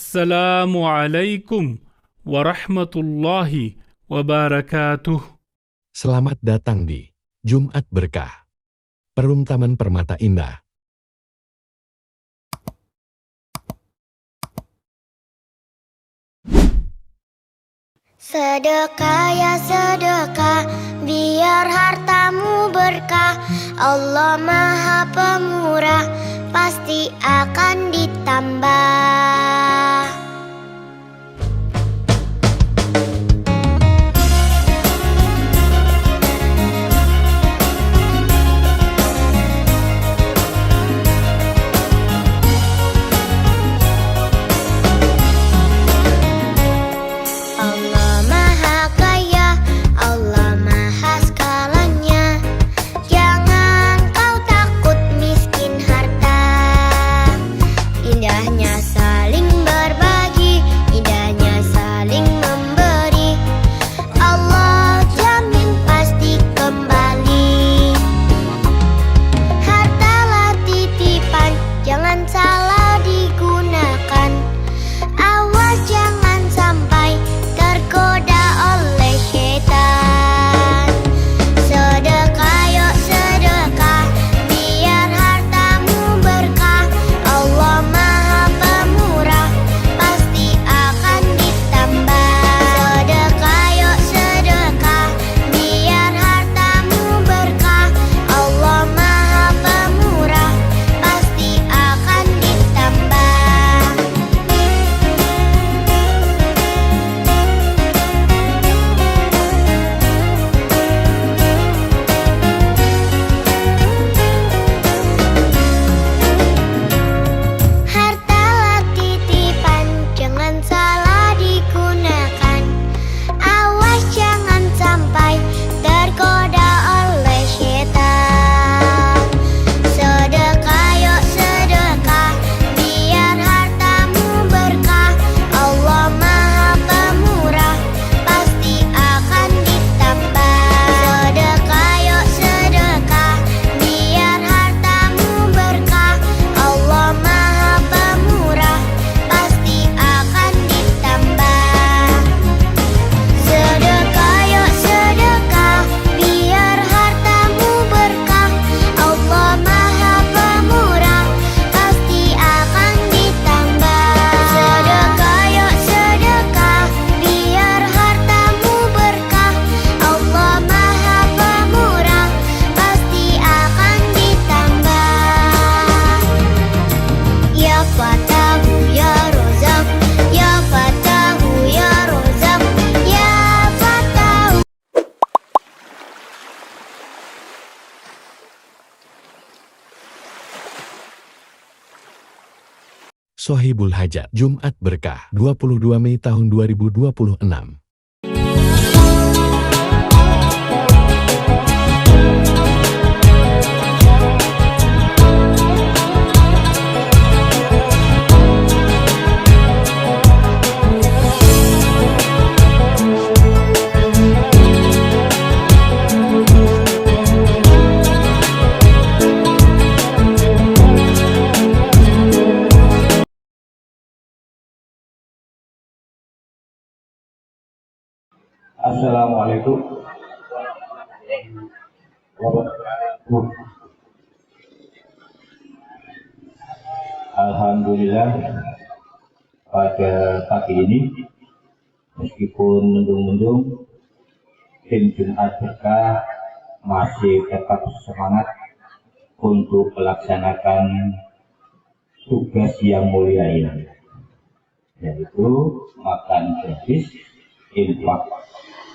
Assalamualaikum warahmatullahi wabarakatuh. Selamat datang di Jumat Berkah, Perum Taman Permata Indah. Sedekah ya sedekah, biar hartamu berkah. Allah Maha Pemurah, pasti akan ditambah. Sohibul Hajat, Jumat Berkah, 22 Mei tahun 2026. Assalamualaikum wabarakatuh. Alhamdulillah, pada pagi ini meskipun mendung-mendung, tim Jumat Berkah masih tetap semangat untuk melaksanakan tugas yang mulia ini, yaitu makan gratis, infak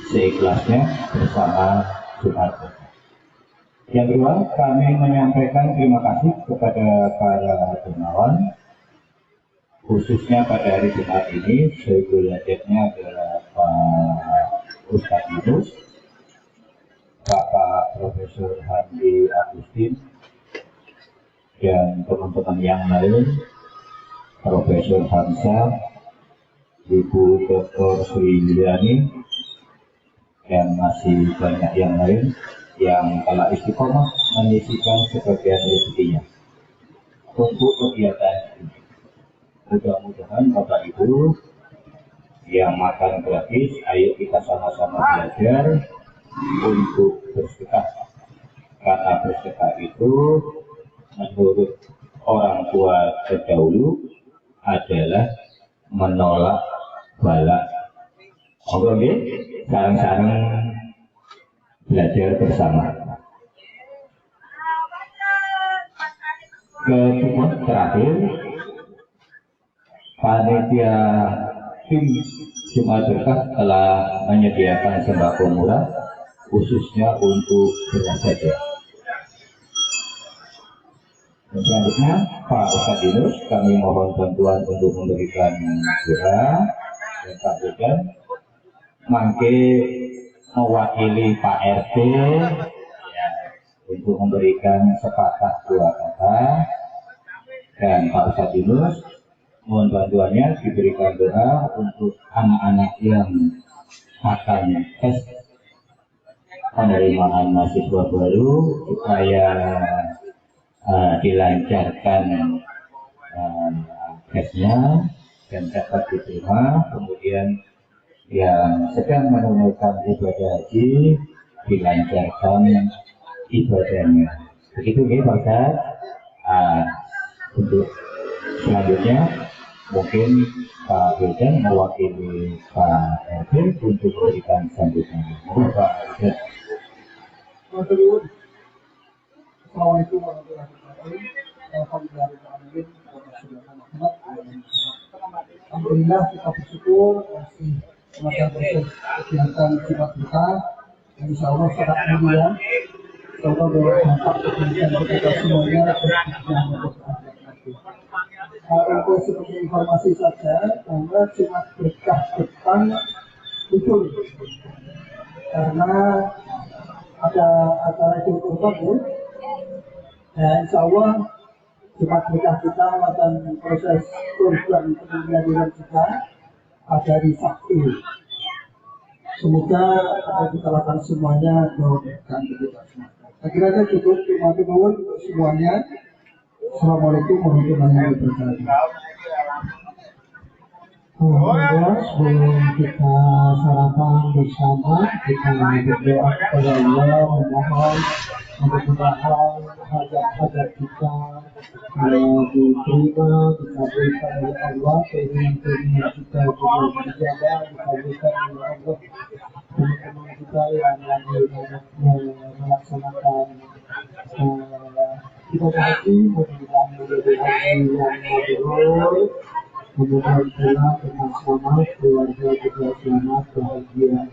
seikhlasnya bersama Jumat Berkah. Yang kedua, kami menyampaikan terima kasih kepada para dermawan, khususnya pada hari Jumat ini. Sohibul Hajatnya adalah Pak Ustadz Yunus, Bapak Profesor Handi Agustin, dan teman-teman yang lain, Profesor Hamzah, Ibu Dr. Sri Yuliani, dan masih banyak yang lain yang telah istiqomah menyisihkan sebagian rezekinya untuk kegiatan ini. mudah-mudahan Bapak Ibu yang makan gratis, ayo kita sama-sama belajar untuk bersedekah. Karena bersedekah itu menurut orang tua terdahulu adalah menolak bala. Oke, sekarang belajar bersama. Kedua terakhir, panitia tim Jumat Berkah telah menyediakan sembako murah khususnya untuk beras saja. Dan selanjutnya Pak Ustadz Yunus, kami mohon bantuan untuk memberikan doa dan sambutan. Mangke mewakili Pak RT ya, untuk memberikan sepatah dua kata, dan Pak Ustadz Yunus mohon bantuannya diberikan doa untuk anak-anak yang akan tes penerimaan mahasiswa baru supaya dilancarkan tesnya dan dapat diterima. Kemudian yang sedang menunaikan ibadah haji dilancarkan ibadahnya. Begitu ya Pak Ustaz. Untuk selanjutnya mungkin Pak Wildan mewakili Pak RT untuk memberikan sambutan. Pak Wildan. Assalamualaikum warahmatullahi wabarakatuh. Alhamdulillah, kita bersyukur masih melakukan proses kegiatan Jumat Berkah. Insya Allah sangat mulia. Semoga berdampak kebaikan kepada semuanya dan tidak nanti. Untuk seperti informasi saja, bahwa Jumat Berkah depan libur karena ada acara Idul Kurban ya. Insya Allah Jumat Berkah kita akan proses kurban peninggalan kita pada hari Sabtu. Semoga apa kita lakukan semuanya doakan kita semua. Akhirnya cukup terima kasih untuk semuanya. Assalamualaikum warahmatullahi wabarakatuh. Alhamdulillah, sebelum kita sarapan bersama, kita berdoa kepada Allah, memohon mudah-mudahan hajat-hajat kita diterima, dikabulkan oleh Allah, keinginan kita juga dijaga, dikabulkan oleh Allah. Teman-teman kita yang lagi melaksanakan ibadah haji, mudah-mudahan menjadi haji yang mabrur, mudah-mudahan pulang dengan selamat, keluarga juga selamat, bahagia.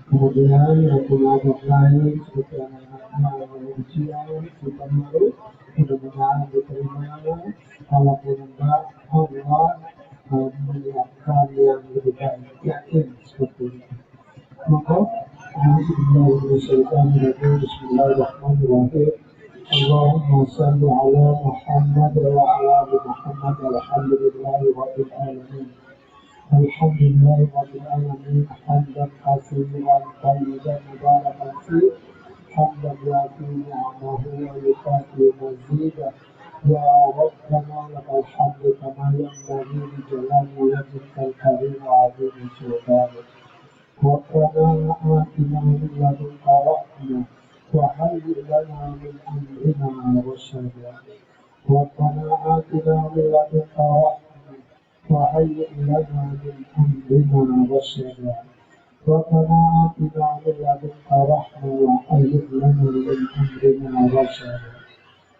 Kemudian adat lain seperti anak-anak ujian, kita baru mudah-mudahan diterima. Kalau penyembah Allah menyiapkan yang lebih baik, yakin seperti itu. Maka Bismillahirrahmanirrahim. Allahumma salli ala Muhammad wa ala ali Muhammad walhamdulillahi rabbil alamin. Alhamdulillahi rabbil alamin. Hamdan katsiran tayyiban mubarakan fihi. Hamdan yafi ni'amahu wa yukafi mazidah. Ya Rabbana lakal hamdu kama yanbaghi li jalali wajhikal karim wa 'azimi sultanik. Rabbana atina min ladunka rahmah wa hayyi' lana min amrina rashada. Rabbana atina min ladunka rahmah wa hayyi' lana min amrina rashada. Rabbana atina min ladunka rahmah wa hayyi' lana min amrina rashada.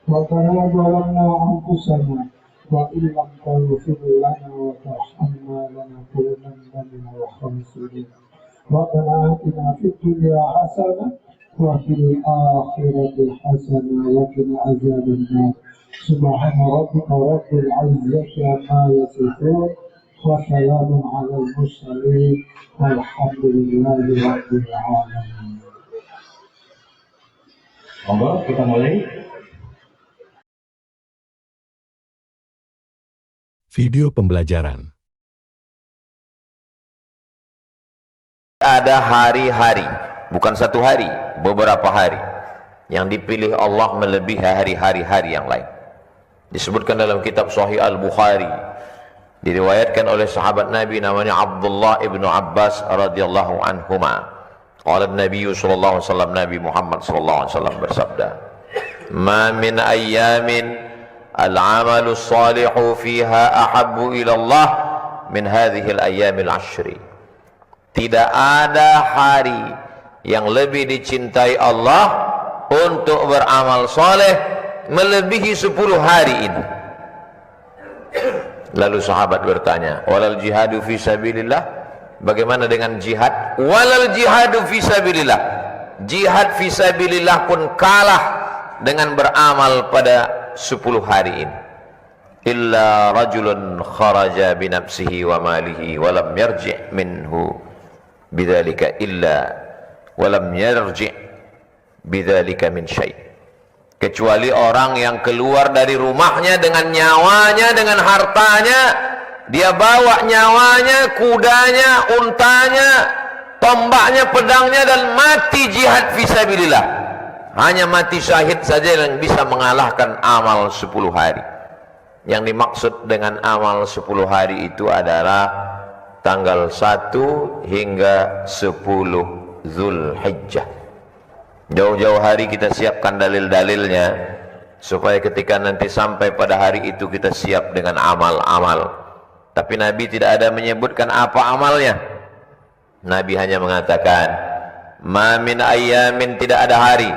Rabbana zalamna anfusana wa illam taghfir lana wa tarhamna lanakunanna minal khasirin. Rabbana atina fid dunya hasanah wa fil akhirati hasanah wa qina adzaban nar. Subhana rabbika rabbil izzati amma yasifun wa salamun 'alal mursalin walhamdulillahi rabbil alamin. Monggo kita mulai. Video pembelajaran. Ada hari-hari, bukan satu hari, beberapa hari yang dipilih Allah melebihi hari-hari yang lain. Disebutkan dalam kitab Sahih Al-Bukhari Diriwayatkan oleh sahabat Nabi namanya Abdullah ibnu Abbas radhiyallahu anhuma. Qala Nabi sallallahu alaihi wasallam, Nabi Muhammad sallallahu alaihi wasallam bersabda, "Ma min ayyamin al-'amalu salihu fiha ahabbu ila Allah min hadhihi al-ayyamil 'ashri." Tidak ada hari yang lebih dicintai Allah untuk beramal soleh melebihi 10 hari ini. Lalu sahabat bertanya, walal jihadu fi sabilillah, bagaimana dengan jihad? Walal jihadu fi sabilillah, jihad fi sabilillah pun kalah dengan beramal pada 10 hari ini. Illa rajulun kharaja binafsihi wa malihi walam yarji' minhu bidzalika illa walam yarji' bidzalika min syai'. Kecuali orang yang keluar dari rumahnya dengan nyawanya, dengan hartanya, dia bawa nyawanya, kudanya, untanya, tombaknya, pedangnya, dan mati jihad fisabilillah. Hanya mati syahid saja yang bisa mengalahkan amal 10 hari. Yang dimaksud dengan amal 10 hari itu adalah tanggal 1 hingga 10 Zulhijjah. Jauh-jauh hari kita siapkan dalil-dalilnya, supaya ketika nanti sampai pada hari itu kita siap dengan amal-amal. Tapi Nabi tidak ada menyebutkan apa amalnya. Nabi hanya mengatakan, ma min ayyamin, tidak ada hari,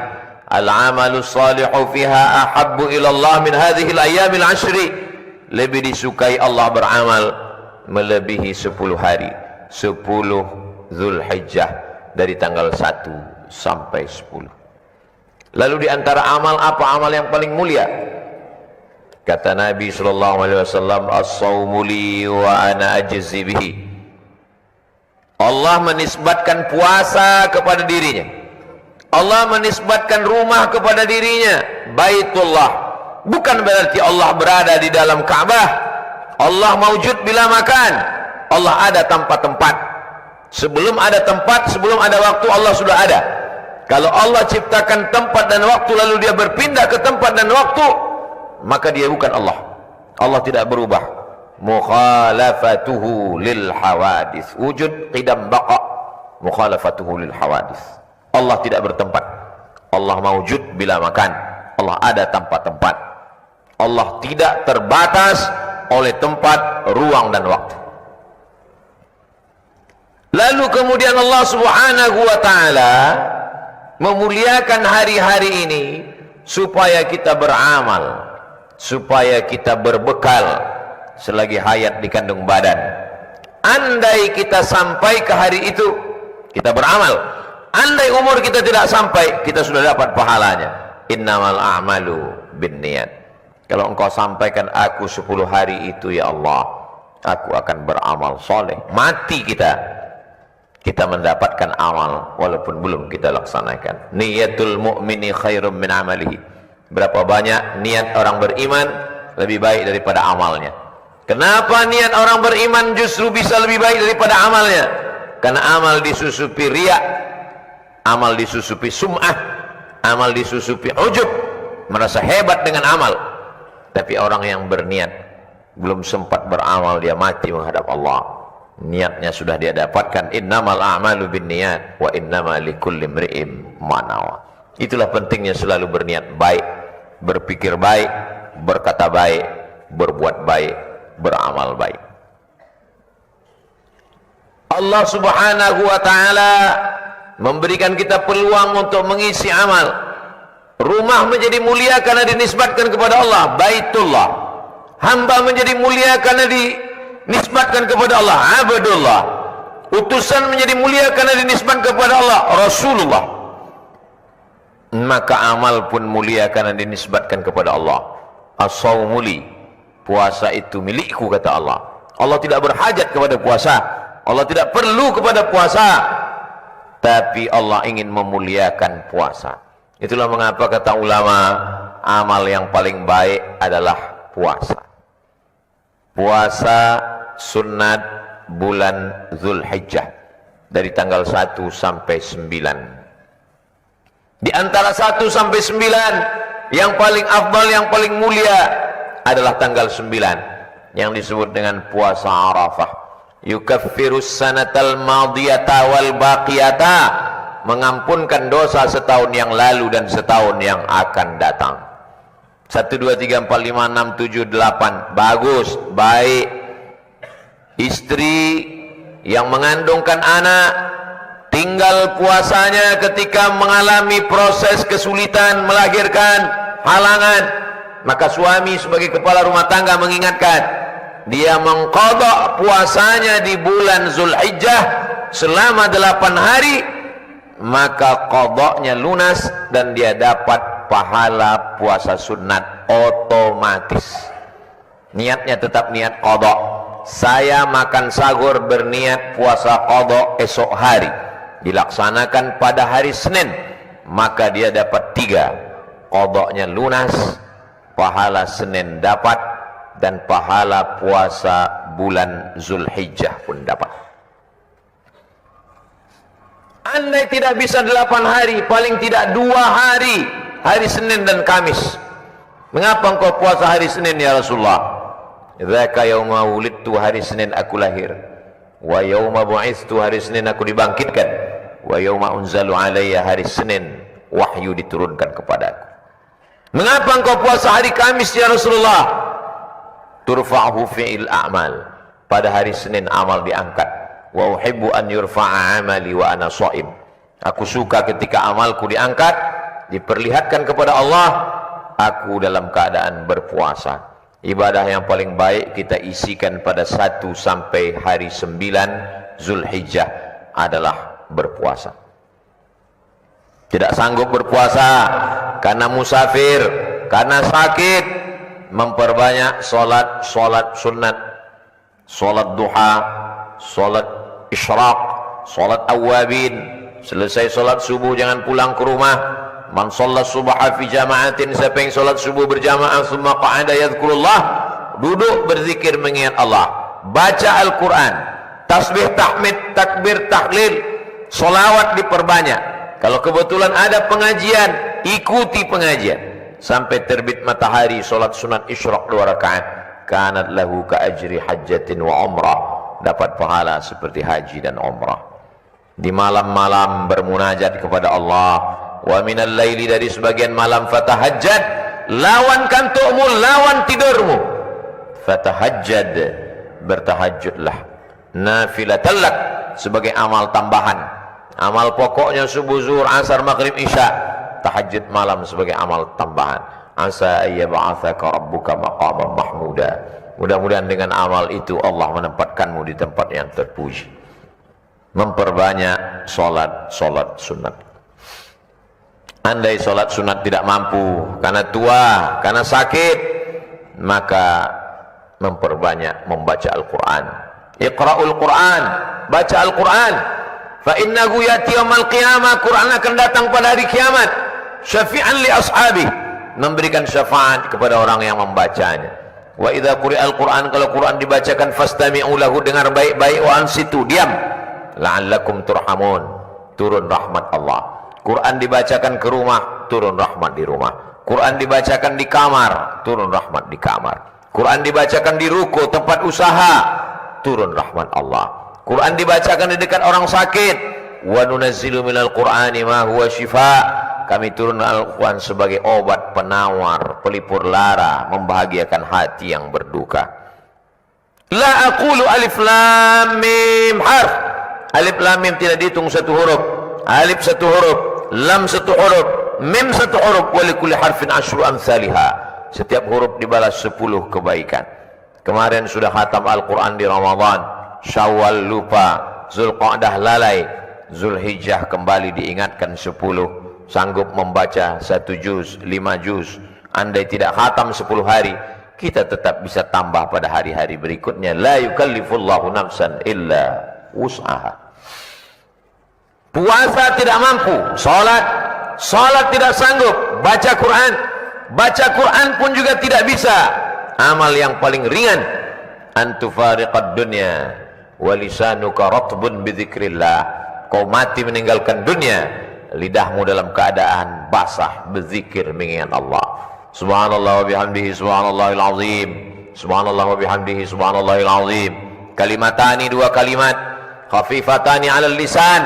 al-amalu salihu fiha ahabbu ilallah min hadhihi al-ayyamil 'ashri, lebih disukai Allah beramal melebihi 10 hari, 10 Zulhijjah, dari tanggal 1 sampai 10. Lalu di antara amal, apa amal yang paling mulia? Kata Nabi sallallahu alaihi wasallam, as-shaumu li wa ana ajzi bihi. Allah menisbatkan puasa kepada dirinya. Allah menisbatkan rumah kepada dirinya, Baitullah. Bukan berarti Allah berada di dalam Ka'bah. Allah maujud bila makan. Allah ada tanpa tempat. Sebelum ada tempat, sebelum ada waktu, Allah sudah ada. Kalau Allah ciptakan tempat dan waktu lalu dia berpindah ke tempat dan waktu, maka dia bukan Allah. Allah tidak berubah. Mukhalafatuhu lil hawadis, wujud qidam baqa, mukhalafatuhu lil hawadis. Allah tidak bertempat. Allah maujud bila makan. Allah ada tanpa tempat. Allah tidak terbatas oleh tempat, ruang dan waktu. Lalu kemudian Allah subhanahu wa ta'ala memuliakan hari-hari ini supaya kita beramal, supaya kita berbekal selagi hayat di kandung badan. Andai kita sampai ke hari itu, kita beramal. Andai umur kita tidak sampai, kita sudah dapat pahalanya. Innamal a'malu binniyat. Kalau engkau sampaikan aku 10 hari itu, ya Allah, aku akan beramal soleh. Mati kita mendapatkan amal walaupun belum kita laksanakan. Niyatul mu'mini khairum min amalihi. Berapa banyak niat orang beriman lebih baik daripada amalnya. Kenapa niat orang beriman justru bisa lebih baik daripada amalnya? Karena amal disusupi riya, amal disusupi sum'ah, amal disusupi ujub, merasa hebat dengan amal. Tapi orang yang berniat belum sempat beramal, dia mati menghadap Allah, niatnya sudah dia dapatkan. Innamal a'malu binniyat wa innamal likulli imri'in ma nawa. Itulah pentingnya selalu berniat baik, berpikir baik, berkata baik, berbuat baik, beramal baik. Allah subhanahu wa ta'ala memberikan kita peluang untuk mengisi amal. Rumah menjadi mulia karena dinisbatkan kepada Allah, Baitullah. Hamba menjadi mulia karena dinisbatkan kepada Allah, Abdullah. Utusan menjadi mulia karena dinisbatkan kepada Allah, Rasulullah. Maka amal pun mulia karena dinisbatkan kepada Allah. As-shaumu li, puasa itu milikku, kata Allah. Allah tidak berhajat kepada puasa, Allah tidak perlu kepada puasa, tapi Allah ingin memuliakan puasa. Itulah mengapa kata ulama, amal yang paling baik adalah puasa. Puasa sunat bulan Zulhijjah, dari tanggal 1 sampai 9. Di antara 1 sampai 9, yang paling afdal, yang paling mulia adalah tanggal 9. yang disebut dengan puasa Arafah. Yukaffirus sanatal madiyata wal baqiyata, mengampunkan dosa setahun yang lalu dan setahun yang akan datang. 1, 2, 3, 4, 5, 6, 7, 8. Bagus, baik. Istri yang mengandungkan anak, tinggal puasanya ketika mengalami proses kesulitan melahirkan, halangan, maka suami sebagai kepala rumah tangga mengingatkan, dia mengqadha puasanya di bulan Zulhijjah selama 8 hari, maka qadhanya lunas dan dia dapat pahala puasa sunat otomatis. Niatnya tetap niat qadha. Saya makan sahur berniat puasa qadha esok hari, dilaksanakan pada hari Senin, maka dia dapat 3. Qadhanya lunas, pahala Senin dapat, dan pahala puasa bulan Zulhijjah pun dapat. Andai tidak bisa 8 hari, paling tidak 2 hari, hari Senin dan Kamis. Mengapa engkau puasa hari Senin ya Rasulullah? Dzaka yauma wulidtu, hari Senin aku lahir. Wa yauma bu'itstu, hari Senin aku dibangkitkan. Wa yauma unzalu alayya, hari Senin wahyu diturunkan kepadaku. Mengapa engkau puasa hari Kamis ya Rasulullah? Turfa'hu fi'il a'mal, pada hari Senin amal diangkat. Wa uhibbu an yurfa'a amali wa ana sha'im, aku suka ketika amalku diangkat, diperlihatkan kepada Allah, aku dalam keadaan berpuasa. Ibadah yang paling baik kita isikan pada 1 sampai hari 9 Zulhijjah adalah berpuasa. Tidak sanggup berpuasa karena musafir, karena sakit, memperbanyak solat sunat, solat duha, solat isyraq, solat awabin. Selesai solat subuh jangan pulang ke rumah. Man shalla subha fi jama'atin, siapa yang solat subuh berjamaah, summa qa'ada yadhkurullah, duduk berzikir mengingat Allah, baca Al-Quran, tasbih, tahmid, takbir, tahlil, solawat diperbanyak. Kalau kebetulan ada pengajian, ikuti pengajian sampai terbit matahari. Solat sunat isyraq 2 rakaat, kanat lahu ka ajri hajjatin wa umrah, dapat pahala seperti haji dan umrah. Di malam-malam bermunajat kepada Allah. Wa minal laili, dari sebagian malam, fatahajjad, lawan kantukmu, lawan tidurmu. Fatahajjad, bertahajudlah. Nafilatan lak, sebagai amal tambahan. Amal pokoknya subuh, zuhur, asar, maghrib, isya. Tahajud malam sebagai amal tambahan. Asa ayyab'atsaka rabbuka maqaman mahmuda, mudah-mudahan dengan amal itu Allah menempatkanmu di tempat yang terpuji. Memperbanyak solat sunat. Andai solat sunat tidak mampu karena tua, karena sakit, maka memperbanyak membaca Al-Quran. Iqra'ul Quran, baca Al-Quran. Fa innahu ya'ti yaumil qiyamah, Quran akan datang pada hari kiamat. Syafi'an li ashabi, memberikan syafaat kepada orang yang membacanya. Wa idza quri'al Quran, kalau Quran dibacakan, fastami'u lahu, dengar baik-baik, wa ansitu, diam, la'allakum turhamun, turun rahmat Allah. Quran dibacakan ke rumah, turun rahmat di rumah. Quran dibacakan di kamar, turun rahmat di kamar. Quran dibacakan di ruko, tempat usaha, turun rahmat Allah. Quran dibacakan di dekat orang sakit. Wa nunazzilu minal Qur'ani ma huwa syifaa, kami turun Al-Quran sebagai obat penawar, pelipur lara, membahagiakan hati yang berduka. La aqulu alif lam mim harf. Alif lam mim tidak dihitung 1 huruf. Alif 1 huruf, lam 1 huruf, mim 1 huruf, wa likulli harfin asyru amsalihha. Setiap huruf dibalas 10 kebaikan. Kemarin sudah khatam Al-Quran di Ramadan, Syawal lupa, Zulqa'dah lalai, Zulhijjah kembali diingatkan 10. Sanggup membaca 1 juz, 5 juz. Andai tidak khatam 10 hari, kita tetap bisa tambah pada hari-hari berikutnya. La yukallifullahu nafsan illa wus'aha. Puasa tidak mampu, Salat tidak sanggup, baca Quran pun juga tidak bisa. Amal yang paling ringan, antufariqad dunya wa lisanuka ratbun bidzikrillah, kau mati meninggalkan dunia, lidahmu dalam keadaan basah berzikir mengingat Allah. Subhanallah wa bihamdihi subhanallahil azim, subhanallah wa bihamdihi subhanallahil azim. Kalimatani, dua kalimat, khafifatani 'alal lisan,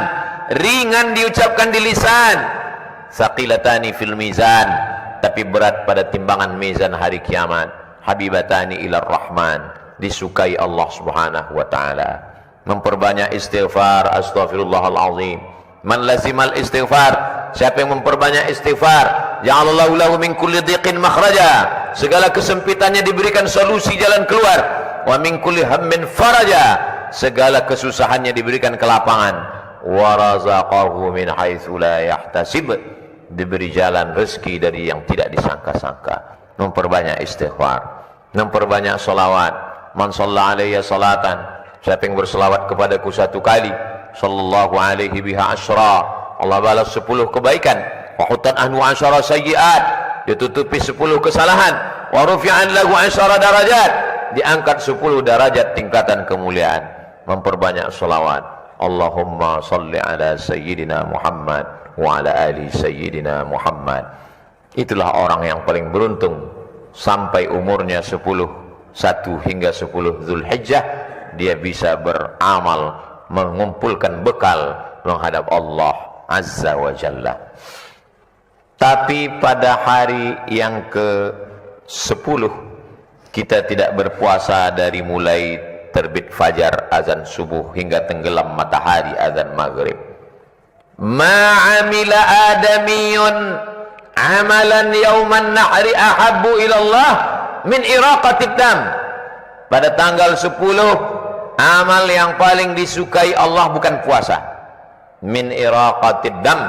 ringan diucapkan di lisan, saqilatani fil mizan, tapi berat pada timbangan mizan hari kiamat, habibatani ilar rahman, disukai Allah Subhanahu wa taala. Memperbanyak istighfar, astaghfirullahal azim. Man lazimal istighfar, siapa yang memperbanyak istighfar, ja'alallahu lahu min kulli dhiqin makhraja, segala kesempitannya diberikan solusi jalan keluar, wa min kulli hammin faraja, segala kesusahannya diberikan kelapangan, wa razaqahu min haitsu la yahtasib, diberi jalan rezeki dari yang tidak disangka-sangka. Memperbanyak istighfar, memperbanyak salawat. Man shalla alayya salatan, siapa yang berselawat kepadaku satu kali, sallallahu alaihi biha asyra, Allah balas 10 kebaikan. Wa hutan anhu asyara sayyiat, ditutupi 10 kesalahan. Wa rufi'an lahu asyara darajat, diangkat 10 derajat tingkatan kemuliaan. Memperbanyak salawat. Allahumma salli ala sayyidina Muhammad wa ala ali sayyidina Muhammad. Itulah orang yang paling beruntung. Sampai umurnya 1 hingga 10 Zulhijjah, dia bisa beramal, mengumpulkan bekal menghadap Allah Azza wa Jalla. Tapi pada hari yang ke-10 kita tidak berpuasa dari mulai terbit fajar azan subuh hingga tenggelam matahari azan maghrib. Ma'amila adamiyun amalan yauman nahri ahabbu ilallah min iraqatid dam. Pada tanggal 10, amal yang paling disukai Allah bukan puasa, min iraqatid dam,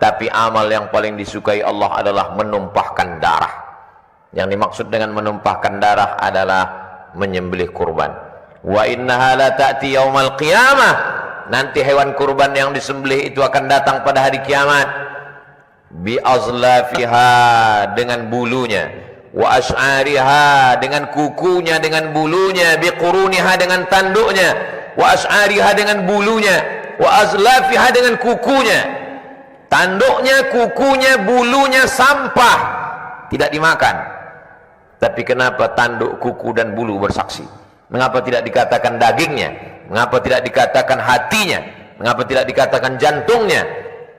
tapi amal yang paling disukai Allah adalah menumpahkan darah. Yang dimaksud dengan menumpahkan darah adalah menyembelih kurban. Wa innaha la ta'ti yaumal qiyamah, nanti hewan kurban yang disembelih itu akan datang pada hari kiamat, bi azlafiha, dengan bulunya, wa as'ariha, dengan kukunya, dengan bulunya, bi quruniha, dengan tanduknya, wa as'ariha, dengan bulunya, wa azlafiha, dengan kukunya. Tanduknya, kukunya, bulunya sampah, tidak dimakan. Tapi kenapa tanduk, kuku dan bulu bersaksi? Mengapa tidak dikatakan dagingnya? Mengapa tidak dikatakan hatinya? Mengapa tidak dikatakan jantungnya?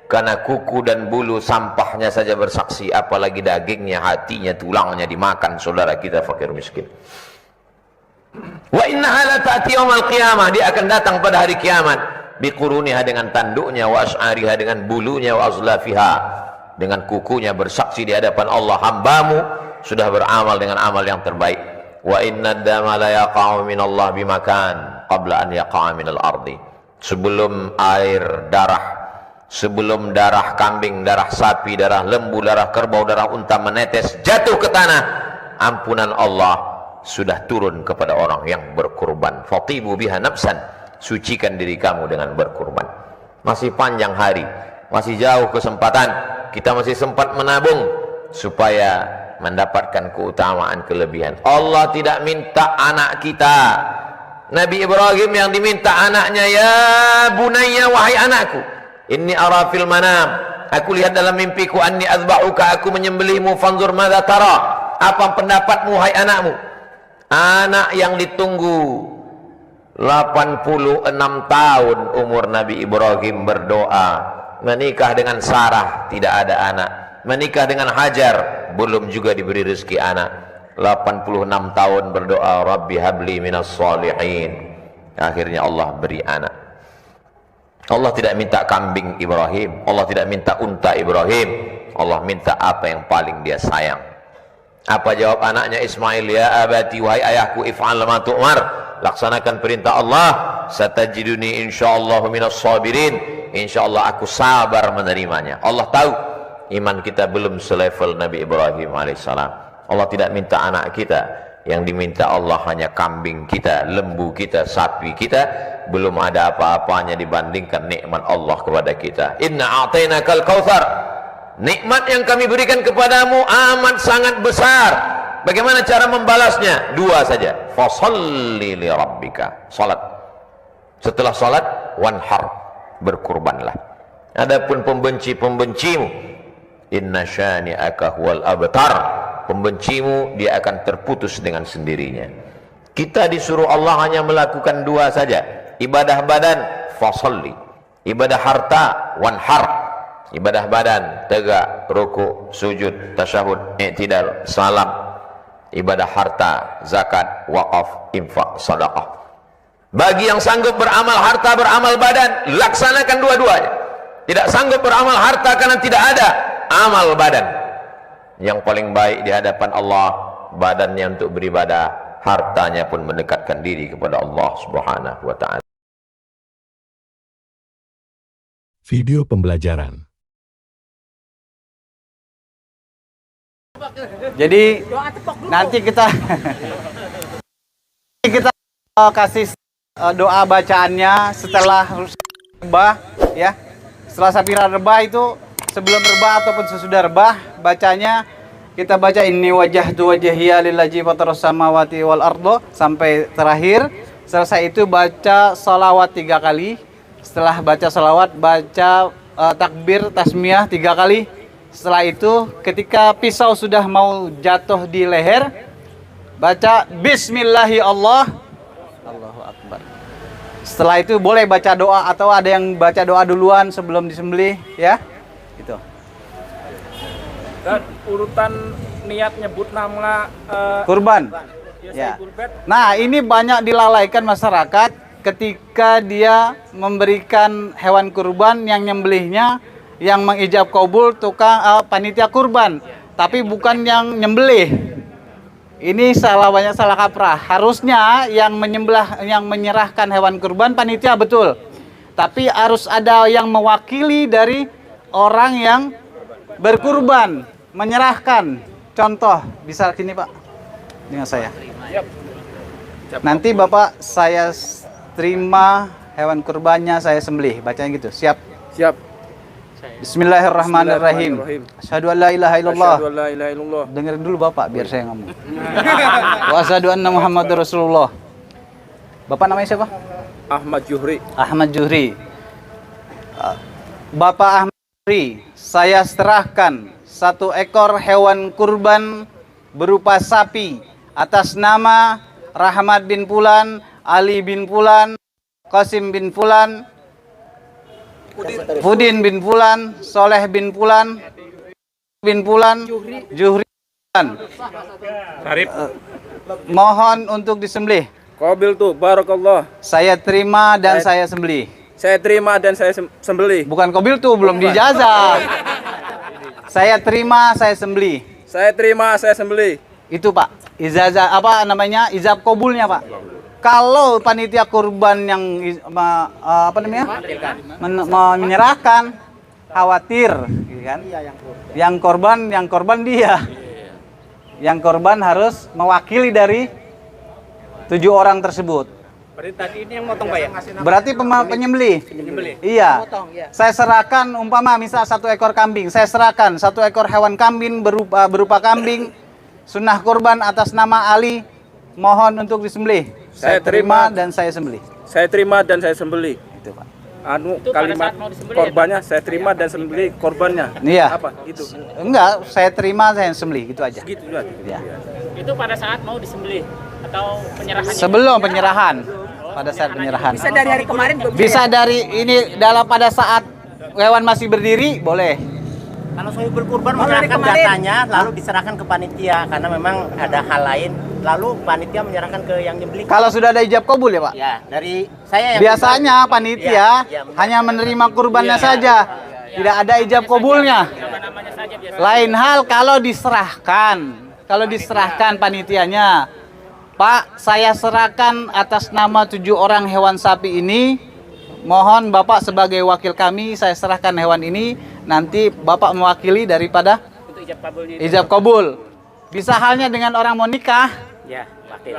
Karena kuku dan bulu sampahnya saja bersaksi, apalagi dagingnya, hatinya, tulangnya dimakan saudara kita fakir miskin. Wa innaha la ta'ti yaumal qiyamah, dia akan datang pada hari kiamat, biquruniha, dengan tanduknya, wa as'ariha, dengan bulunya, wa azlafiha, dengan kukunya, bersaksi di hadapan Allah, hambamu sudah beramal dengan amal yang terbaik. Wa inna ad-dama la yaqa'u minallah bimakan qabla an yaqa'a minal ardi. Sebelum air darah, sebelum darah kambing, darah sapi, darah lembu, darah kerbau, darah unta menetes jatuh ke tanah, ampunan Allah sudah turun kepada orang yang berkurban. Fatibu biha nafsan, sucikan diri kamu dengan berkurban. Masih panjang hari, masih jauh kesempatan, kita masih sempat menabung supaya mendapatkan keutamaan kelebihan. Allah tidak minta anak kita. Nabi Ibrahim yang diminta anaknya, ya bunayya, wahai anakku, inni ara fil manam, aku lihat dalam mimpiku, anni azba'uka, aku menyembelihmu, fanzur madza tara, apa pendapatmu wahai anakmu. Anak yang ditunggu 86 tahun umur Nabi Ibrahim berdoa, menikah dengan Sarah tidak ada anak, menikah dengan Hajar belum juga diberi rezeki anak. 86 tahun berdoa, Rabbi habli minas salihin, akhirnya Allah beri anak. Allah tidak minta kambing Ibrahim, Allah tidak minta unta Ibrahim, Allah minta apa yang paling dia sayang. Apa jawab anaknya Ismail? Ya abati, wahai ayahku, if'al ma tu'mar, laksanakan perintah Allah, satajiduni insyaallah minas sabirin, insyaallah aku sabar menerimanya. Allah tahu iman kita belum selevel Nabi Ibrahim alaihissalam. Allah tidak minta anak kita, yang diminta Allah hanya kambing kita, lembu kita, sapi kita, belum ada apa-apanya dibandingkan nikmat Allah kepada kita. Inna a'tainakal kautsar, nikmat yang kami berikan kepadamu amat sangat besar. Bagaimana cara membalasnya? 2 saja. Fasholli li rabbika, salat. Setelah salat, wanhar, berkurbanlah. Adapun pembenci-pembencimu, inna syani'aka huwal abtar, pembencimu, dia akan terputus dengan sendirinya. Kita disuruh Allah hanya melakukan dua saja, ibadah badan, fasalli, ibadah harta, wanhar. Ibadah badan, tegak, ruku, sujud, tasyahud, i'tidal, salam. Ibadah harta, zakat, wakaf, infak, sedekah. Bagi yang sanggup beramal harta, beramal badan, laksanakan dua-duanya. Tidak sanggup beramal harta karena tidak ada amal badan. Yang paling baik di hadapan Allah, badannya untuk beribadah, hartanya pun mendekatkan diri kepada Allah Subhanahu wa ta'ala. Video pembelajaran. Jadi nanti kita kasih doa bacaannya setelah rebah ya. Setelah sapira rebah itu, sebelum rebah ataupun sesudah rebah, bacanya kita baca inni wajjahtu wajhiya lillazi fataras samawati wal ardo sampai terakhir. Selesai itu baca salawat 3 kali. Setelah baca salawat, baca takbir tasmiyah 3 kali. Setelah itu, ketika pisau sudah mau jatuh di leher, baca Bismillahi Allah, Allahu Akbar. Setelah itu boleh baca doa, atau ada yang baca doa duluan sebelum disembelih, ya. Gitu. Dan urutan niat nyebut nama kurban. Ya. Nah, ini banyak dilalaikan masyarakat ketika dia memberikan hewan kurban, yang nyembelihnya yang mengijab kabul panitia kurban, tapi bukan yang nyembelih. Ini banyak salah kaprah. Harusnya yang menyembelih, yang menyerahkan hewan kurban panitia, betul. Tapi harus ada yang mewakili dari orang yang berkurban menyerahkan. Contoh, bisa sini Pak, dengan saya. Nanti Bapak, saya terima hewan kurbannya, saya sembelih. Bacanya gitu. Siap? siap. Bismillahirrahmanirrahim. Asyhadu an la ilaha illallah. Asyhadu an la ilaha illallah. Dengerin dulu Bapak biar saya ngomong. Wa asyhadu anna Muhammadar Rasulullah. Bapak namanya siapa? Ahmad Juhri. Ahmad Juhri. Bapak Ahmad Juhri, saya serahkan 1 ekor hewan kurban berupa sapi atas nama Rahmat bin Fulan, Ali bin Fulan, Qasim bin Fulan, Fudin bin Fulan, Soleh bin Fulan, Juhri Fulan. Mohon untuk disembelih. Qabil tuh, barakallah. Saya terima dan saya sembelih. Saya terima dan saya sembelih. Bukan qabil tuh, belum dijazah. Saya terima, saya sembelih. Saya terima, saya sembelih. Itu Pak, ijazah apa namanya? Ijab kabulnya Pak. Kalau panitia kurban yang menyerahkan, khawatir, gitu kan? Yang korban dia. Yang korban harus mewakili dari 7 orang tersebut. Berarti tadi ini yang motong Pak ya? Berarti penyembelih. Iya. Saya serahkan umpama misal 1 ekor kambing, saya serahkan 1 ekor hewan kambing berupa kambing sunnah kurban atas nama Ali, mohon untuk disembelih. Saya terima dan saya sembelih. Saya terima dan saya sembelih. Itu Pak. Kalimat korbannya saya terima dan sembelih korbannya. Iya. Apa itu? Enggak, saya terima, saya sembelih, gitu aja. Gitu aja. Ya. Itu pada saat mau disembelih atau penyerahan? Sebelum penyerahan. Pada saat penyerahan. Bisa dari hari kemarin belum? Bisa dari ini pada saat hewan masih berdiri, boleh. Kalau sohibul kurban menyerahkan datanya lalu diserahkan ke panitia karena memang ada hal lain, lalu panitia menyerahkan ke yang nyembelih. Kalau sudah ada ijab kabul ya Pak? Ya, dari saya yang biasanya panitia hanya menerima kurbannya saja, tidak ada ijab kabulnya. Lain hal kalau diserahkan panitianya, Pak, saya serahkan atas nama 7 orang hewan sapi ini, mohon Bapak sebagai wakil kami, saya serahkan hewan ini. Nanti Bapak mewakili daripada ijab kabul. Bisa halnya dengan orang mau nikah. Ya,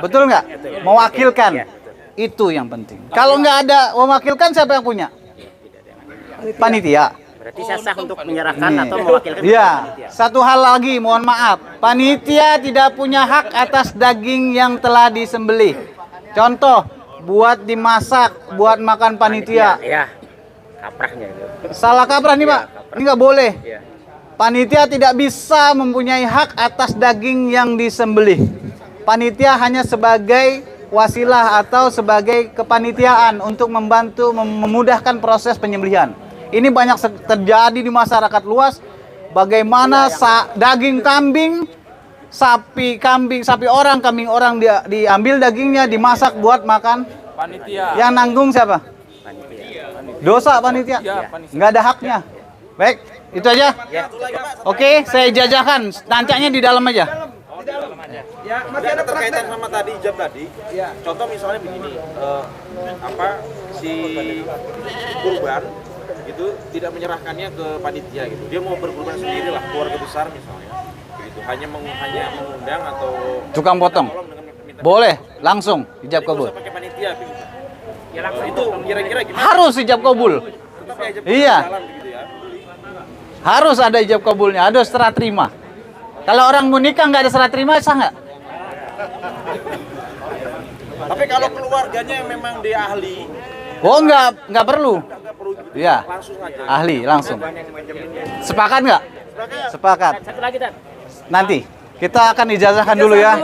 betul nggak? Mewakilkan. Itu yang penting. Kalau nggak ada mewakilkan, siapa yang punya? Panitia. Berarti saya sah untuk menyerahkan atau mewakilkan. Iya. Satu hal lagi, mohon maaf. Panitia tidak punya hak atas daging yang telah disembelih. Contoh, buat dimasak, buat makan panitia. Ya, kaprahnya itu. Salah kaprah nih Pak. Ini nggak boleh. Panitia tidak bisa mempunyai hak atas daging yang disembelih. Panitia hanya sebagai wasilah atau sebagai kepanitiaan untuk membantu memudahkan proses penyembelihan. Ini banyak terjadi di masyarakat luas. Bagaimana daging kambing, sapi orang, kambing orang diambil dagingnya, dimasak buat makan. Panitia. Yang nanggung siapa? Dosa panitia. Nggak ada haknya. Baik, itu aja. Oke, saya jajahkan. Tancaknya di dalam aja. Ya, masih ada terkaitan sama tadi ijab tadi. Ya. Contoh misalnya begini, si kurban itu tidak menyerahkannya ke panitia gitu. Dia mau berkurban sendiri lah, keluarga besar misalnya. Gitu. Hanya mengundang atau tukang potong. Boleh, langsung ijab kabul. Pakai panitia gitu. Ya langsung itu kira-kira gimana? Harus ijab kabul. Iya. Gitu ya. Harus ada ijab kabulnya, ada serah terima. Kalau orang mau nikah nggak ada serah terima, sah nggak? Tapi kalau keluarganya yang memang dia ahli, oh nggak perlu. Iya, langsung aja. ahli langsung. Sepakat nggak? Sepakat. Satu lagi, Tan. Nanti kita akan ijazahkan dulu ya.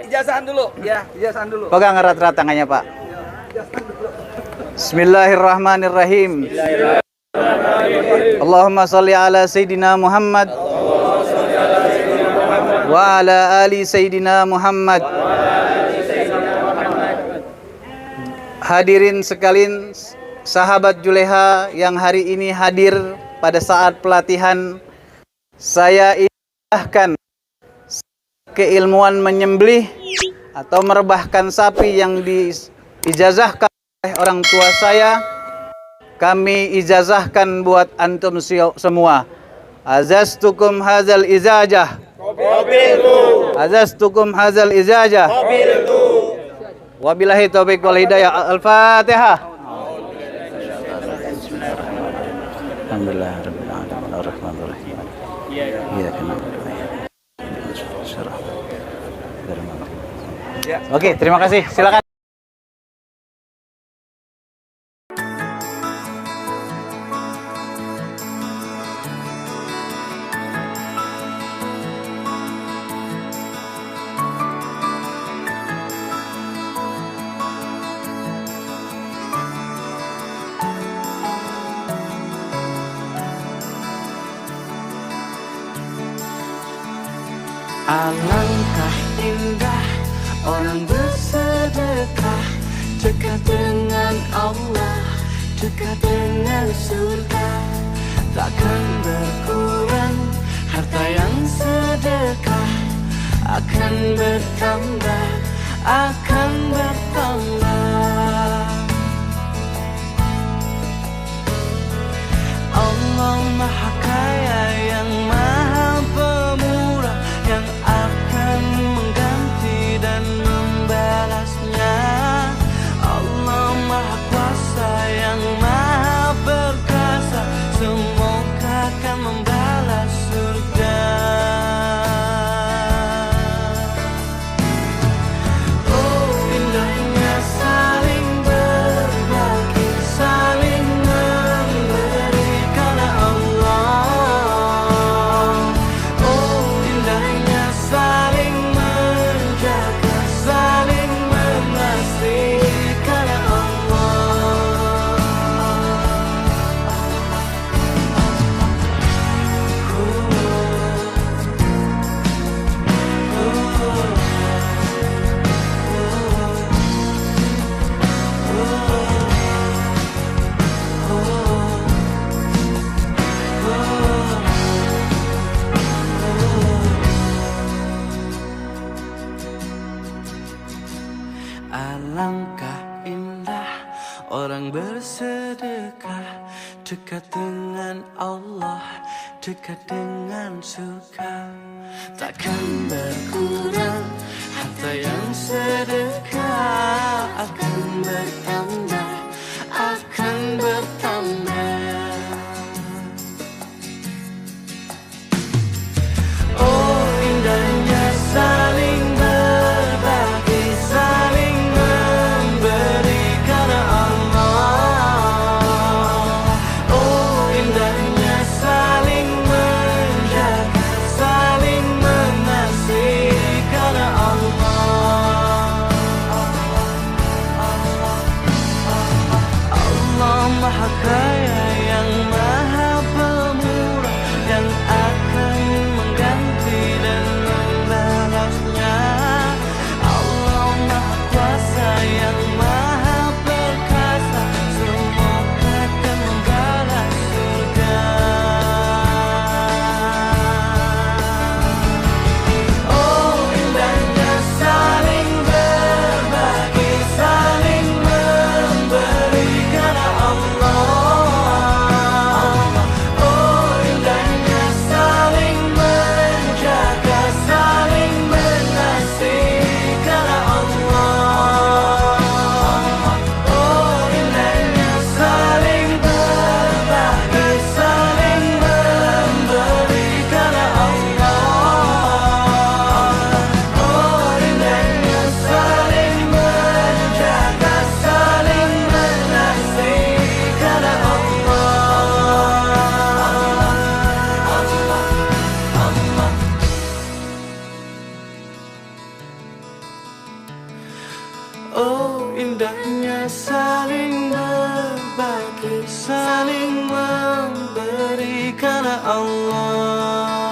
Ijazahan dulu. Ya, ijazahan dulu. Pegang erat-erat tangannya, Pak. Bismillahirrahmanirrahim. Allahumma sholli ala Sayyidina Muhammad wa ala ali Sayyidina Muhammad. Hadirin sekalian, sahabat Juleha yang hari ini hadir pada saat pelatihan, saya ijazahkan keilmuan menyembelih atau merebahkan sapi yang diijazahkan oleh orang tua saya. Kami ijazahkan buat antum semua. Azastukum hazal izajah. Azastukum hazal izajah. Wabillahi taufiq wal hidayah. Al-Fatihah. Alhamdulillah rabbil alamin arrahmanir rahim. Iyyaka na'budu wa iyyaka. Oke, terima kasih. Silakan. Alangkah indah orang bersedekah, dekat dengan Allah, dekat dengan surga. Takkan berkurang harta yang sedekah, akan bertambah, akan bertambah. Allah Maha Kaya yang Maha Pemurah, yang akan mengganti dan membalasnya. Allah Maha Kuasa yang Maha Perkasa, semoga akan membalas surga. Oh, indahnya saling berbagi, saling memberi karena Allah. Oh, indahnya saling menjaga, saling mengasihi karena alangkah indah orang bersedekah, dekat dengan Allah, dekat dengan surga. Takkan berkurang harta yang sedekah, akan bertambah, akan bertambah. Oh, indahnya saling berbagi, saling memberi karena Allah. Oh, indahnya saling menjaga, Oh indahnya saling berbagi, saling memberi karena Allah.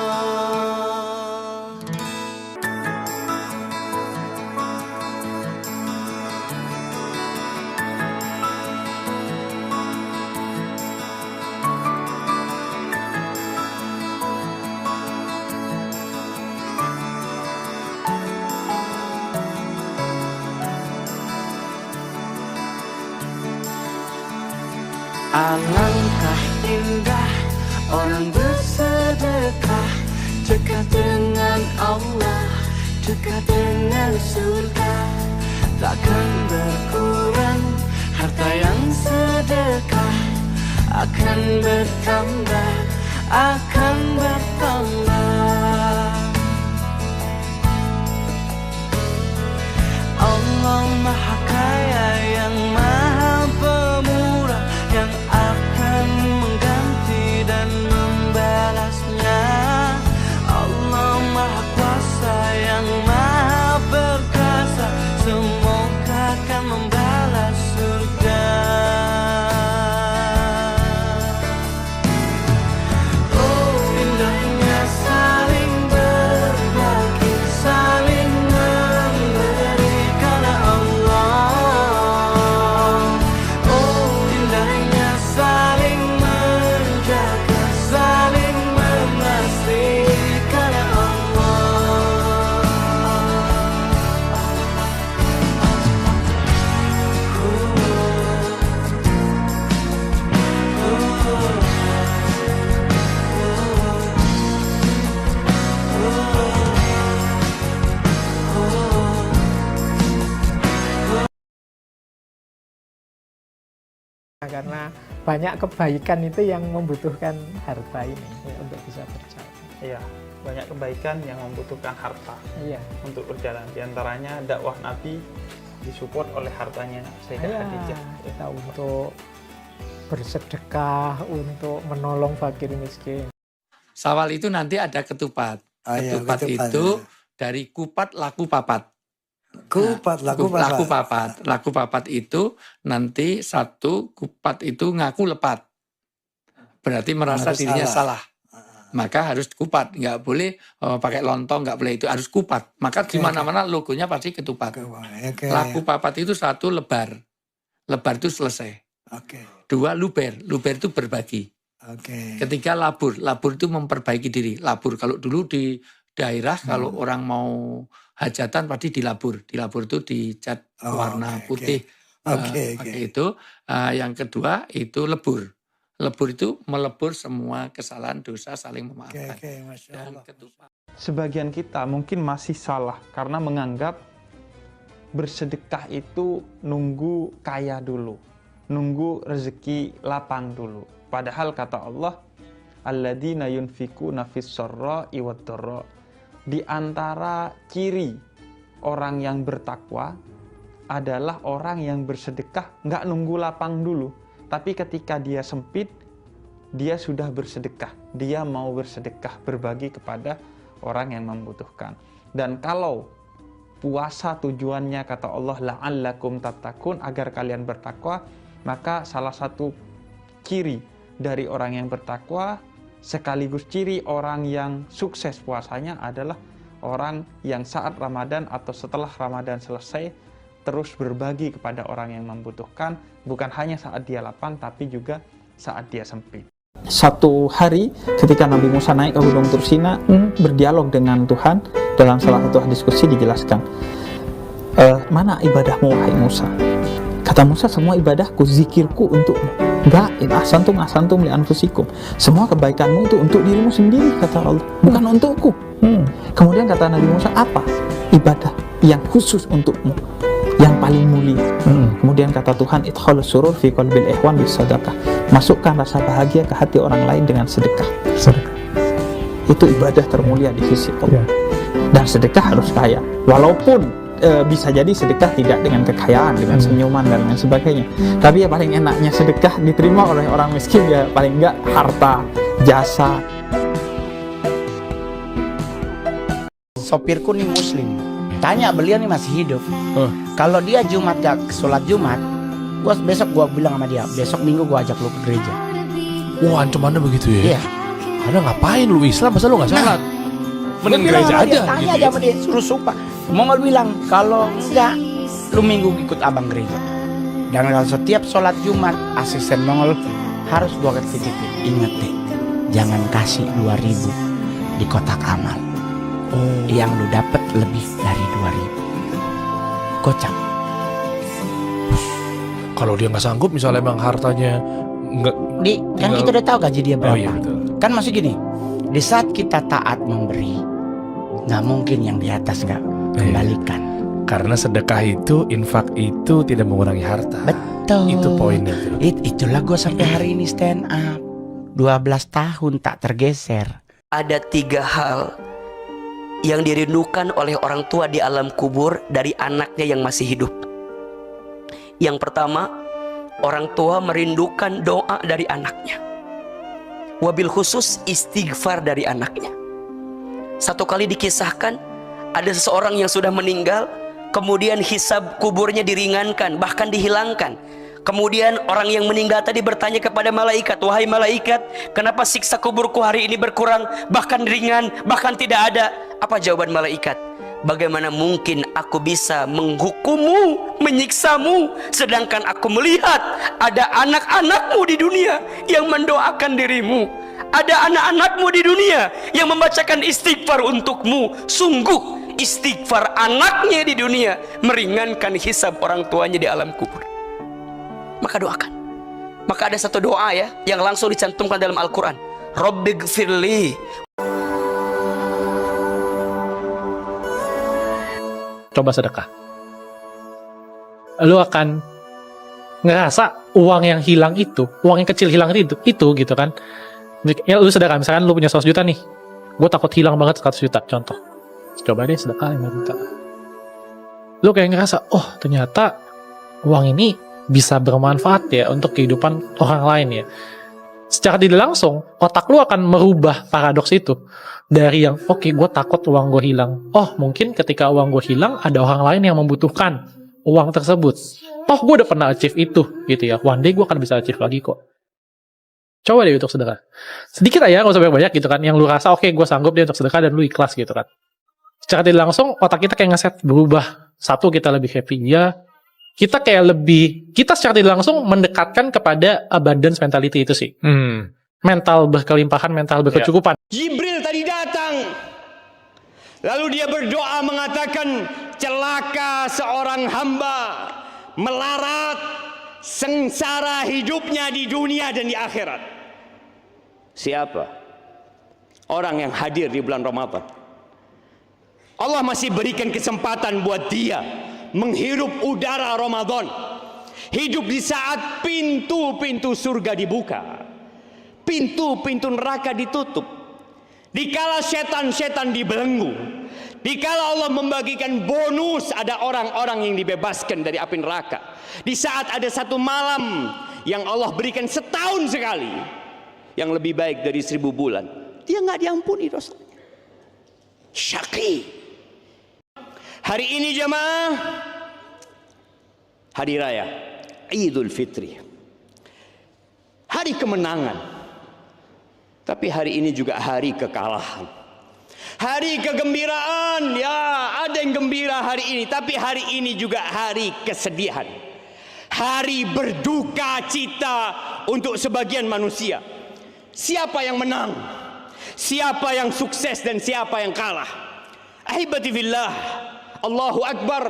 Alangkah indah orang bersedekah, dekat dengan Allah, dekat dengan surga. Takkan berkurang harta yang sedekah, akan bertambah, akan bertambah. Allah Maha Kaya yang Maha Pemurah, yang akan mengganti dan membalasnya. Allah Maha Kuasa yang Maha Perkasa, semoga akan membalas surga. Oh indahnya saling berbagi, saling memberi karena Allah. Oh indahnya saling menjaga, saling mengasihi karena karena banyak kebaikan itu yang membutuhkan harta ini ya, untuk bisa berjalan. Iya, banyak kebaikan yang membutuhkan harta untuk berjalan. Di antaranya dakwah Nabi disupport oleh hartanya Sayyidah Khadijah. Kita untuk bersedekah, untuk menolong fakir miskin. Syawal itu nanti ada ketupat. Ketupat itu dari kupat laku papat. Laku papat itu nanti satu kupat itu ngaku lepat, berarti merasa dirinya salah. Maka harus kupat, nggak boleh pakai lontong, nggak boleh, itu harus kupat. Maka di mana-mana logonya pasti ketupat. Laku papat itu satu lebar itu selesai. Dua luber itu berbagi. Ketiga labur itu memperbaiki diri. Labur kalau dulu di daerah kalau orang mau hajatan pasti dilabur itu dicat warna putih. Itu yang kedua itu lebur itu melebur semua kesalahan dosa, saling memaafkan. Dan sebagian kita mungkin masih salah karena menganggap bersedekah itu nunggu kaya dulu, nunggu rezeki lapang dulu. Padahal kata Allah, alladzina yunfikuna fis-sarra'i wad-dharra, di antara ciri orang yang bertakwa adalah orang yang bersedekah nggak nunggu lapang dulu, tapi ketika dia sempit dia sudah bersedekah, dia mau bersedekah, berbagi kepada orang yang membutuhkan. Dan kalau puasa tujuannya kata Allah la'allakum tattaqun, agar kalian bertakwa, maka salah satu ciri dari orang yang bertakwa sekaligus ciri orang yang sukses puasanya adalah orang yang saat Ramadan atau setelah Ramadan selesai terus berbagi kepada orang yang membutuhkan, bukan hanya saat dia lapang tapi juga saat dia sempit. Satu hari ketika Nabi Musa naik ke Gunung Tursina berdialog dengan Tuhan, dalam salah satu diskusi dijelaskan, mana ibadahmu wahai Musa? Kata Musa, semua ibadahku, zikirku untukmu. Enggak, in ahsantum li anfusikum. Semua kebaikanmu itu untuk dirimu sendiri, kata Allah, bukan untukku. Kemudian kata Nabi Musa, apa ibadah yang khusus untukmu, yang paling mulia? Kemudian kata Tuhan, idkhalus surur fi qalbil ikhwan bis sadaqah. Masukkan rasa bahagia ke hati orang lain dengan sedekah. Itu ibadah termulia di sisi Allah. Dan sedekah harus kaya. Walaupun bisa jadi sedekah tidak dengan kekayaan, dengan senyuman dan lain sebagainya, tapi ya paling enaknya sedekah diterima oleh orang miskin ya paling enggak harta, jasa. Sopirku nih muslim, tanya beliau nih masih hidup. Kalau dia Jumat gak sholat Jumat, besok gua bilang sama dia, besok Minggu gua ajak lu ke gereja. Wah, ancamannya begitu ya? Iya. Karena ngapain lu Islam, masa lu gak sholat? Mending gereja aja. Tanya gitu aja sama dia, suruh sumpah. Mongol bilang, kalau enggak, lu Minggu ikut abang gereja. Dan kalau setiap sholat Jumat, asisten Mongol harus gua titipin. Ingat deh, jangan kasih 2.000 di kotak amal. Yang lu dapat lebih dari 2.000. Gocap. Kalau dia nggak sanggup, misalnya emang hartanya nggak, kan kita udah tahu gaji dia berapa. Oh, iya, betul. Kan masih gini, di saat kita taat memberi, nggak mungkin yang di atas nggak kembalikan. Karena sedekah itu, infak itu tidak mengurangi harta. Betul. Itu poinnya tuh. Itulah gue sampai hari ini stand up 12 tahun tak tergeser. Ada 3 hal yang dirindukan oleh orang tua di alam kubur dari anaknya yang masih hidup. Yang pertama, orang tua merindukan doa dari anaknya. Wabil khusus istighfar dari anaknya. Satu kali dikisahkan, ada seseorang yang sudah meninggal, kemudian hisab kuburnya diringankan, bahkan dihilangkan. Kemudian orang yang meninggal tadi bertanya kepada malaikat, wahai malaikat, kenapa siksa kuburku hari ini berkurang, bahkan ringan, bahkan tidak ada? Apa jawaban malaikat? Bagaimana mungkin aku bisa menghukummu, menyiksamu, sedangkan aku melihat ada anak-anakmu di dunia yang mendoakan dirimu. Ada anak-anakmu di dunia yang membacakan istighfar untukmu. Sungguh istighfar anaknya di dunia meringankan hisab orang tuanya di alam kubur. Maka doakan. Maka ada satu doa ya yang langsung dicantumkan dalam Al-Quran. Rabbighfirli. Coba sedekah. Lu akan ngerasa uang yang hilang itu, uang yang kecil hilang itu gitu kan. Ya lu sedekah, misalkan lu punya 100 juta nih. Gue takut hilang banget 100 juta, contoh. Coba deh sedekah 5 juta. Lu kayak ngerasa, oh ternyata uang ini bisa bermanfaat ya untuk kehidupan orang lain ya. Secara tidak langsung, otak lu akan merubah paradoks itu. Dari yang, oke, gue takut uang gue hilang. Oh, mungkin ketika uang gue hilang, ada orang lain yang membutuhkan uang tersebut. Toh gue udah pernah achieve itu, gitu ya. One day gue akan bisa achieve lagi kok. Coba deh untuk sedekah. Sedikit aja, gak usah banyak gitu kan. Yang lu rasa, oke, gue sanggup deh untuk sedekah dan lu ikhlas gitu kan. Secara tidak langsung, otak kita kayak ngeset berubah. Satu, kita lebih happy ya. Kita kayak lebih, kita secara tidak langsung mendekatkan kepada abundance mentality itu sih. Mental berkelimpahan, mental berkecukupan. Jibril tadi datang, lalu dia berdoa mengatakan, celaka seorang hamba melarat sengsara hidupnya di dunia dan di akhirat. Siapa? Orang yang hadir di bulan Ramadan. Allah masih berikan kesempatan buat dia menghirup udara Ramadan, hidup di saat pintu-pintu surga dibuka, pintu-pintu neraka ditutup, dikala setan-setan dibelenggu, dikala Allah membagikan bonus, ada orang-orang yang dibebaskan dari api neraka, di saat ada satu malam yang Allah berikan setahun sekali, yang lebih baik dari 1000 bulan, dia nggak diampuni dosanya. Syaqi. Hari ini jemaah, hari raya Idul Fitri, hari kemenangan. Tapi hari ini juga hari kekalahan, hari kegembiraan. Ya, ada yang gembira hari ini, tapi hari ini juga hari kesedihan, hari berduka cita untuk sebagian manusia. Siapa yang menang, siapa yang sukses, dan siapa yang kalah? Ahibati fillah, Allahu Akbar,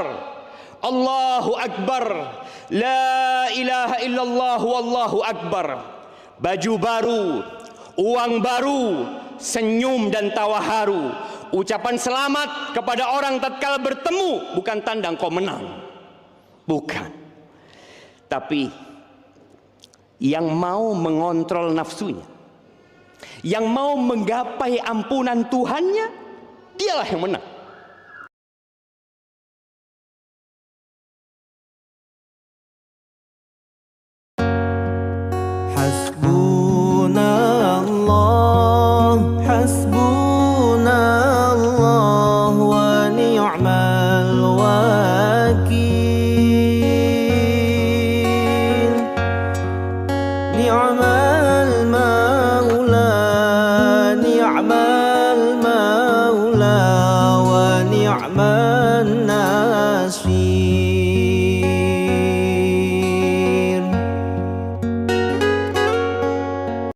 Allahu Akbar, la ilaha illallah, wallahu akbar. Baju baru, uang baru, senyum dan tawa haru, ucapan selamat kepada orang tatkala bertemu, bukan tanda kau menang, bukan. Tapi yang mau mengontrol nafsunya, yang mau menggapai ampunan Tuhannya, dialah yang menang. Hasbunallah wa ni'mal أعمالنا